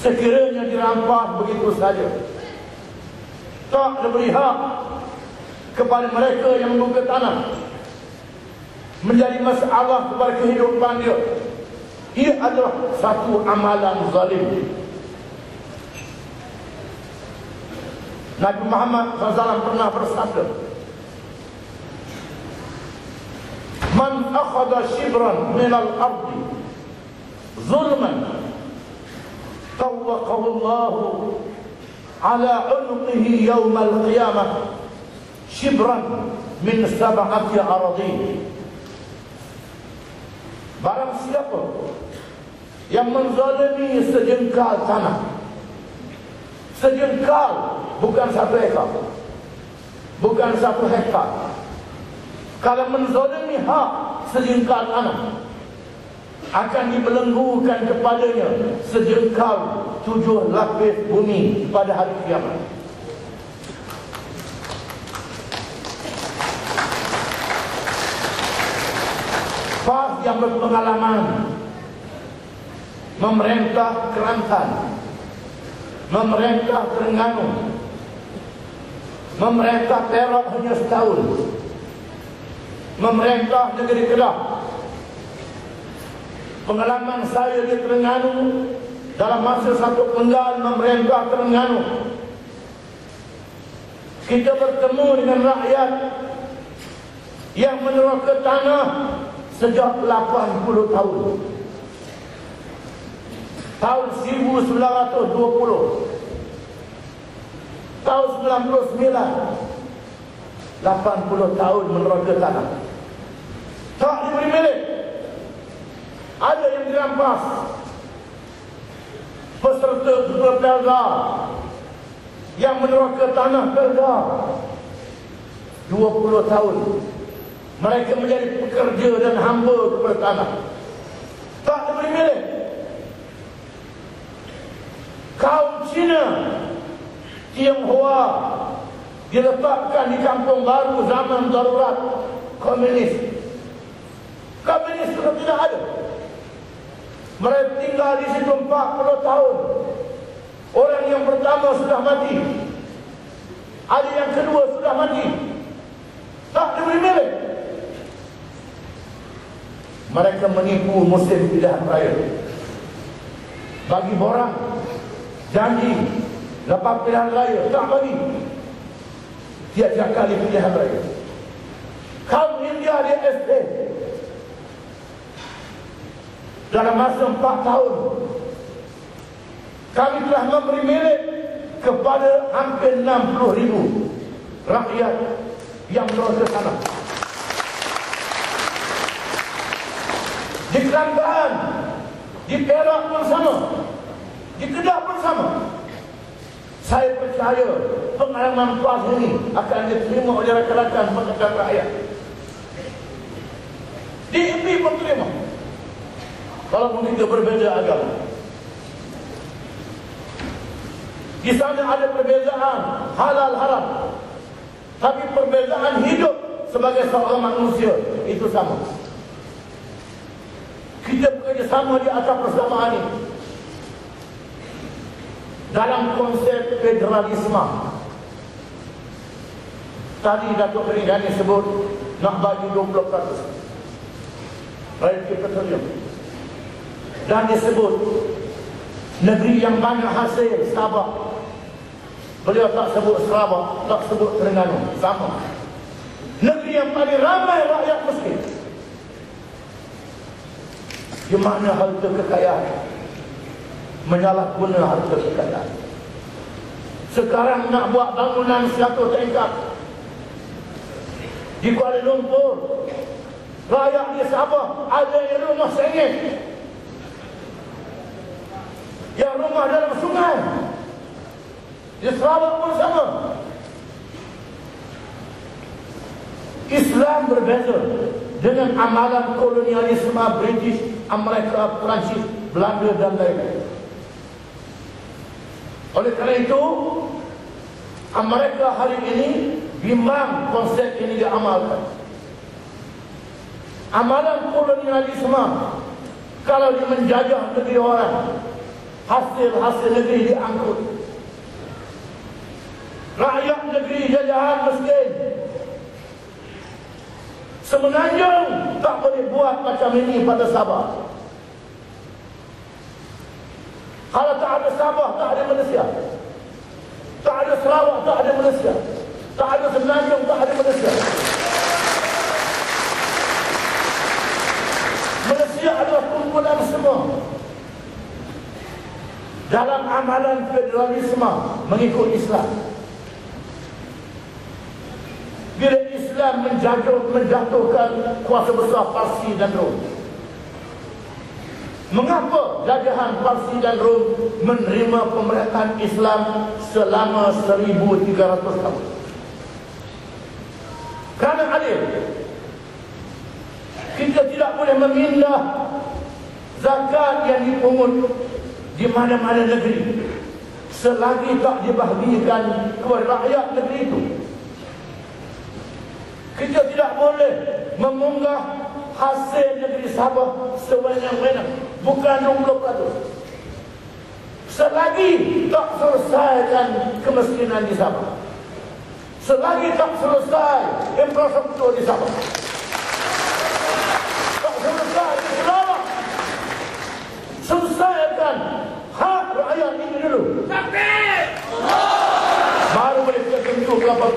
sekiranya dirampas begitu saja, tak diberi hak kepada mereka yang membuka tanah, menjadi masalah kepada kehidupan dia. Ia adalah satu amalan zalim. Nabi Muhammad SAW pernah bersabda, "Man akhadha shibran minal ardi zulman, tawaqahu Allah ala unuqihi yawmal qiyamah shibran min sab'ati aradin." Barang siapa yang menzalimi sejengkal tanah, sejengkal, bukan 1 ekar, bukan 1 hektar. Kalau menzalimi hak sejengkal tanah, akan dibelenggukan kepadanya sejengkal 7 lapis bumi pada hari kiamat. Fas yang berpengalaman memerintah Kelantan, memerintah Terengganu, memerintah Perak hanya setahun, memerintah negeri Kedah. Pengalaman saya di Terengganu, dalam masa 1 penggal memerintah Terengganu, kita bertemu dengan rakyat yang meneroka tanah sejak 80 tahun. Tahun 1920, tahun 99, 80 tahun meneroka tanah. Tak diberi milik. Ada yang dirampas. Peserta ketua Pelda yang meneroka tanah Pelda 20 tahun. Mereka menjadi pekerja dan hamba kepada tanah. Tak diberi milik. Kaum Cina, Tionghoa, diletakkan di kampung baru zaman darurat komunis. Komunis sudah tidak ada. Mereka tinggal di situ 40 tahun. Orang yang pertama sudah mati, ada yang kedua sudah mati. Tak diberi milik. Mereka menipu musim pilihan raya. Bagi borang janji lepas pilihan raya, tak bagi. Tiap-tiap kali pilihan raya. Kaum India di SP dalam masa 4 tahun kami telah memberi milik kepada hampir 60,000 rakyat yang meneroka tanah. Di Kelantan, di Perak pun sama, di Kedah pun sama. Saya percaya pengalaman PAS ini akan diterima oleh rakan-rakan Pakatan Rakyat. DAP pun terima, walaupun kita berbeza agama. Di sana ada perbezaan halal haram, tapi perbezaan hidup sebagai seorang manusia itu sama. Kita bekerja sama di atas persamaan ini dalam konsep federalisme. Tadi Datuk Seri Dani sebut nak bagi 20% royalti petroleum, dan disebut negeri yang banyak hasil Sabah. Beliau tak sebut Sarawak, tak sebut Terengganu, sama. Negeri yang paling ramai rakyat miskin. Di mana harta kekayaan, menyalahguna harta kekayaan. Sekarang nak buat bangunan 100 tingkat di Kuala Lumpur, rakyat di Sabah ada yang rumah sengit, yang rumah dalam sungai. Di Sarawak pun sama. Islam berbeza dengan amalan kolonialisme British, Amerika, Perancis, Belanda dan lain-lain. Oleh kerana itu, Amerika hari ini bimbang konsep ini diamalkan. Amalan kolonialisme, kalau dia menjajah negeri orang, hasil negeri diangkut. Rakyat negeri jajahan miskin. Semenanjung tak boleh buat macam ini pada Sabah. Kalau tak ada Sabah, tak ada Malaysia. Tak ada Sarawak, tak ada Malaysia. Tak ada Semenanjung, tak ada Malaysia. Malaysia adalah kumpulan semua. Dalam amalan federalisme mengikut Islam. Bila Islam menjatuhkan kuasa besar Parsi dan Rom. Mengapa jajahan Parsi dan Rom menerima pemerintahan Islam selama 1300 tahun? Kerana adil. Kita tidak boleh memindah zakat yang dipungut di mana-mana negeri selagi tak dibahagikan kepada rakyat negeri itu. Kita tidak boleh memunggah hasil negeri Sabah sewenang-wenang, bukan 20%. Selagi tak selesaikan kemiskinan di Sabah, selagi tak selesai infrastruktur di Sabah, tak selesai di Sarawak, selesaikan hak rakyat ini dulu. Baru boleh kita tentu berapa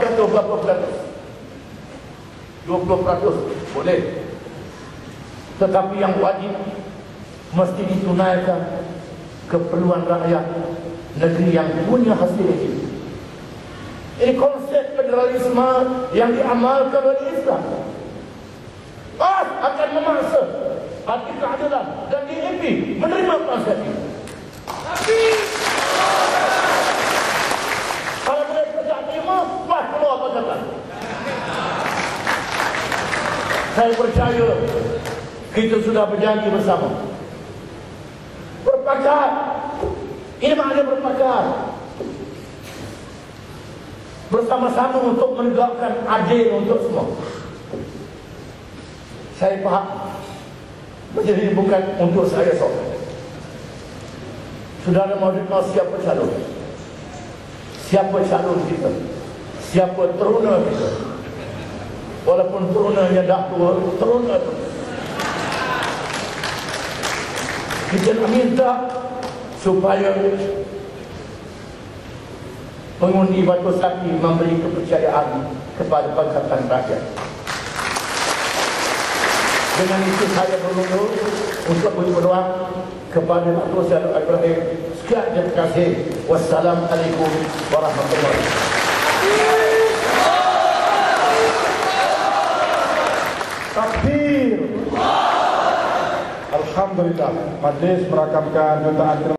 20% boleh. Tetapi yang wajib mesti ditunaikan keperluan rakyat negeri yang punya hasil ini. Ini konsep federalisme yang diamalkan oleh Islam. Akan memaksa Parti Keadilan dan DAP menerima konsep ini. Tapi kalau mereka tak terima, keluar pakatan. Saya percaya kita sudah berjanji bersama. Berpakat. Ini makna berpakat. Bersama-sama untuk menegakkan adil untuk semua. Saya faham. Jadi bukan untuk saya seorang. Saudara mahu tahu siapa calon? Siapa calon kita? Siapa teruna kita? Walaupun turunannya dah tua, turun itu. Kita nak minta supaya pengundi Batu Saki memberi kepercayaan kepada Pakatan Rakyat. Dengan itu saya berundur untuk berdoa kepada Datuk Seri Ibrahim. Sekian, terima kasih. Wassalamualaikum warahmatullahi wabarakatuh. Takbir. Alhamdulillah, majlis merakamkan jutaan